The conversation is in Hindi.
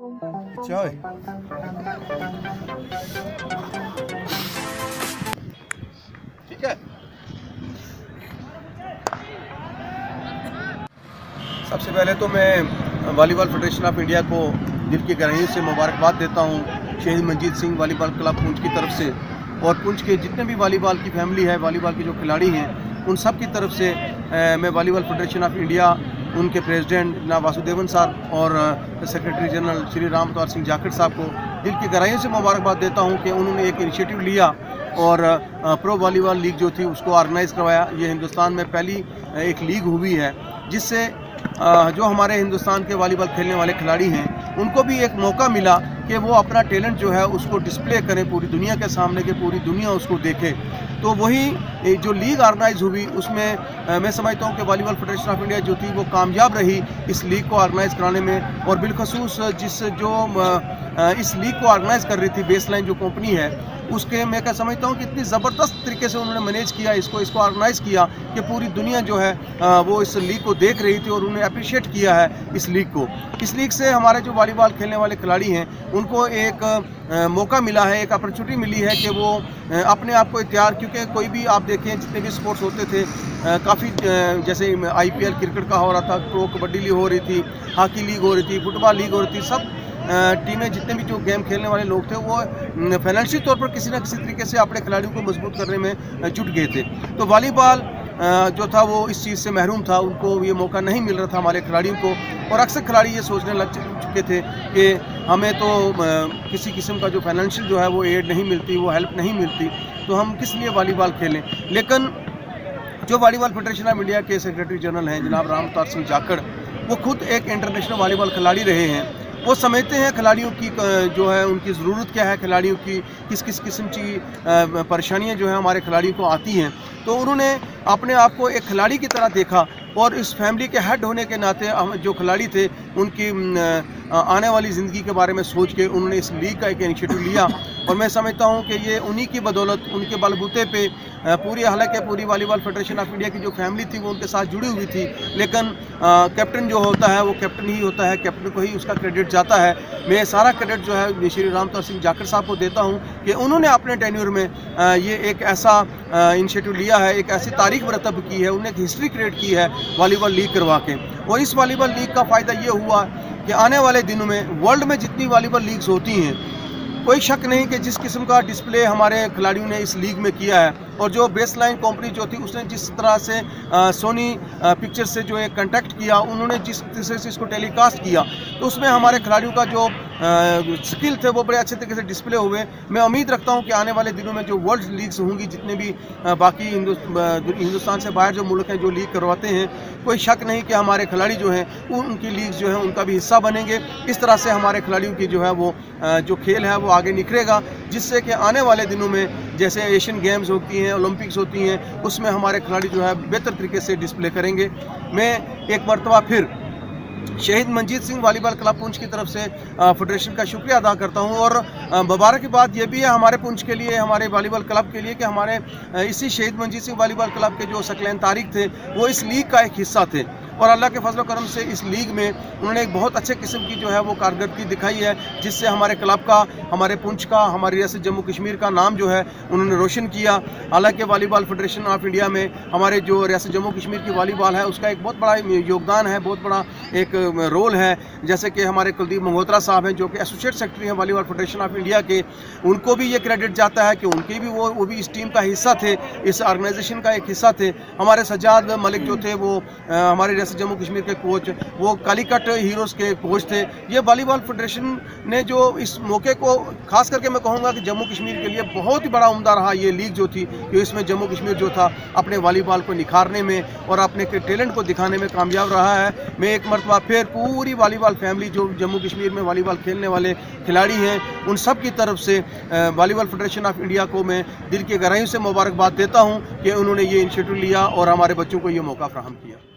अच्छा है। ठीक है। सबसे पहले तो मैं वॉलीबॉल फेडरेशन ऑफ इंडिया को दिल की गहराइयों से मुबारकबाद देता हूँ शहीद मंजीत सिंह वॉलीबॉल क्लब पुंछ की तरफ से, और पुंछ के जितने भी वॉलीबॉल की फैमिली है, वॉलीबॉल के जो खिलाड़ी हैं, उन सब की तरफ से मैं वॉलीबॉल फेडरेशन ऑफ इंडिया, उनके प्रेसिडेंट जनाब वासुदेवन साहब और सेक्रेटरी जनरल श्री राम अवतार सिंह जाखड़ साहब को दिल की गहराइयों से मुबारकबाद देता हूँ कि उन्होंने एक इनिशिएटिव लिया और प्रो वॉलीबॉल लीग जो थी उसको ऑर्गेनाइज़ करवाया। ये हिंदुस्तान में पहली एक लीग हुई है जिससे जो हमारे हिंदुस्तान के वॉलीबॉल खेलने वाले खिलाड़ी हैं उनको भी एक मौका मिला कि वो अपना टैलेंट जो है उसको डिस्प्ले करें पूरी दुनिया के सामने, कि पूरी दुनिया उसको देखे। तो वही जो लीग ऑर्गेनाइज हुई उसमें मैं समझता हूँ कि वॉलीबॉल फेडरेशन ऑफ इंडिया जो थी वो कामयाब रही इस लीग को ऑर्गेनाइज कराने में, और बिलखसूस इस लीग को ऑर्गेनाइज कर रही थी बेसलाइन जो कंपनी है उसके, मैं क्या समझता हूँ कि इतनी ज़बरदस्त तरीके से उन्होंने मैनेज किया इसको ऑर्गेनाइज़ किया कि पूरी दुनिया जो है वो इस लीग को देख रही थी और उन्होंने अप्रिशिएट किया है इस लीग को। इस लीग से हमारे जो वॉलीबॉल खेलने वाले खिलाड़ी हैं उनको एक मौका मिला है, एक अपॉर्चुनिटी मिली है कि वो अपने आप को तैयार, क्योंकि कोई भी आप देखें जितने भी स्पोर्ट्स होते थे काफ़ी जैसे IPL क्रिकेट का हो रहा था, प्रो कबड्डी लीग हो रही थी, हॉकी लीग हो रही थी, फुटबॉल लीग हो रही थी, सब टीमें जितने भी जो गेम खेलने वाले लोग थे वो फाइनेंशियल तौर पर किसी न किसी तरीके से अपने खिलाड़ियों को मजबूत करने में जुट गए थे। तो वॉलीबॉल जो था वो इस चीज़ से महरूम था, उनको ये मौका नहीं मिल रहा था हमारे खिलाड़ियों को, और अक्सर खिलाड़ी ये सोचने लग चुके थे कि हमें तो किसी किस्म का जो फाइनेंशियल जो है वो एड नहीं मिलती, वो हेल्प नहीं मिलती, तो हम किस लिए वॉलीबॉल खेलें। लेकिन जो वॉलीबॉल फेडरेशन ऑफ इंडिया के सेक्रेटरी जनरल हैं जनाब राम अवतार सिंह जाखड़, वो खुद एक इंटरनेशनल वॉलीबॉल खिलाड़ी रहे हैं। वो समझते हैं खिलाड़ियों की जो है उनकी ज़रूरत क्या है, खिलाड़ियों की किस किस किस्म की परेशानियां जो है हमारे खिलाड़ियों को आती हैं। तो उन्होंने अपने आप को एक खिलाड़ी की तरह देखा और इस फैमिली के हेड होने के नाते जो खिलाड़ी थे उनकी आने वाली ज़िंदगी के बारे में सोच के उन्होंने इस लीग का एक इनिशिएटिव लिया, और मैं समझता हूं कि ये उन्हीं की बदौलत, उनके बलबूते पे हालांकि पूरी वॉलीबॉल फेडरेशन ऑफ इंडिया की जो फैमिली थी वो उनके साथ जुड़ी हुई थी, लेकिन कैप्टन जो होता है वो कैप्टन ही होता है, कैप्टन को ही उसका क्रेडिट जाता है। मैं सारा क्रेडिट जो है श्री राम अवतार सिंह जाखड़ साहब को देता हूँ कि उन्होंने अपने टेन्योर में ये एक ऐसा इनिशिएटिव लिया है, एक ऐसी तारीख मरतब की है, उन्होंने एक हिस्ट्री क्रिएट की है वॉलीबॉल लीग करवा के। और इस वॉलीबॉल लीग का फ़ायदा ये हुआ कि आने वाले दिनों में वर्ल्ड में जितनी वॉलीबॉल लीग्स होती हैं, कोई शक नहीं कि जिस किस्म का डिस्प्ले हमारे खिलाड़ियों ने इस लीग में किया है, और जो बेसलाइन कंपनी जो थी उसने जिस तरह से सोनी पिक्चर से जो एक कॉन्टैक्ट किया, उन्होंने जिस तरह से इसको टेलीकास्ट किया, तो उसमें हमारे खिलाड़ियों का जो स्किल थे वो बड़े अच्छे तरीके से डिस्प्ले हुए। मैं उम्मीद रखता हूं कि आने वाले दिनों में जो वर्ल्ड लीग्स होंगी, जितने भी बाकी हिंदुस्तान से बाहर जो मुल्क हैं जो लीग करवाते हैं, कोई शक नहीं कि हमारे खिलाड़ी जो हैं उनकी लीग्स जो हैं उनका भी हिस्सा बनेंगे। इस तरह से हमारे खिलाड़ियों की जो है वो जो खेल है वो आगे निखरेगा, जिससे कि आने वाले दिनों में जैसे एशियन गेम्स होती हैं, ओलंपिक्स होती हैं, उसमें हमारे खिलाड़ी जो है बेहतर तरीके से डिस्प्ले करेंगे। मैं एक मरतबा फिर शहीद मंजीत सिंह वॉलीबॉल क्लब पुंछ की तरफ से फेडरेशन का शुक्रिया अदा करता हूं, और मुबारक की बात यह भी है हमारे पुंछ के लिए, हमारे वॉलीबॉल क्लब के लिए, कि हमारे इसी शहीद मंजीत सिंह वॉलीबॉल क्लब के जो सकलैन तारिक थे वो इस लीग का एक हिस्सा थे, और अल्लाह के फजल करम से इस लीग में उन्होंने एक बहुत अच्छे किस्म की जो है वो कारकर्दगी दिखाई है, जिससे हमारे क्लब का, हमारे पुंछ का, हमारी रियासत जम्मू कश्मीर का नाम जो है उन्होंने रोशन किया। हालांकि वॉलीबॉल फेडरेशन ऑफ इंडिया में हमारे जो रियासत जम्मू कश्मीर की वॉलीबॉल है उसका एक बहुत बड़ा योगदान है, बहुत बड़ा एक रोल है। जैसे कि हमारे कुलदीप मल्होत्रा साहब हैं जो कि एसोसिएट सेक्रेटरी हैं वॉलीबॉल फेडरेशन ऑफ इंडिया के, उनको भी ये क्रेडिट जाता है कि उनके भी वो भी इस टीम का हिस्सा थे, इस ऑर्गेनाइजेशन का एक हिस्सा थे। हमारे सज्जाद मलिक जो थे वो हमारे रियासत जम्मू कश्मीर के कोच, वो कालीकट हीरोज़ के कोच थे। ये वॉलीबॉल फेडरेशन ने जो इस मौके को खास करके मैं कहूँगा कि जम्मू कश्मीर के लिए बहुत ही बड़ा उम्दा रहा ये लीग जो थी, कि इसमें जम्मू कश्मीर जो था अपने वॉलीबॉल को निखारने में और अपने टैलेंट को दिखाने में कामयाब रहा है। मैं एक मरतबा फिर पूरी वॉलीबॉल फैमिली जो जम्मू कश्मीर में वॉलीबॉल खेलने वाले खिलाड़ी हैं उन सब की तरफ से वॉलीबॉल फेडरेशन ऑफ इंडिया को मैं दिल की गहराइयों से मुबारकबाद देता हूँ कि उन्होंने ये इनिशिएटिव लिया और हमारे बच्चों को ये मौका फराहम किया।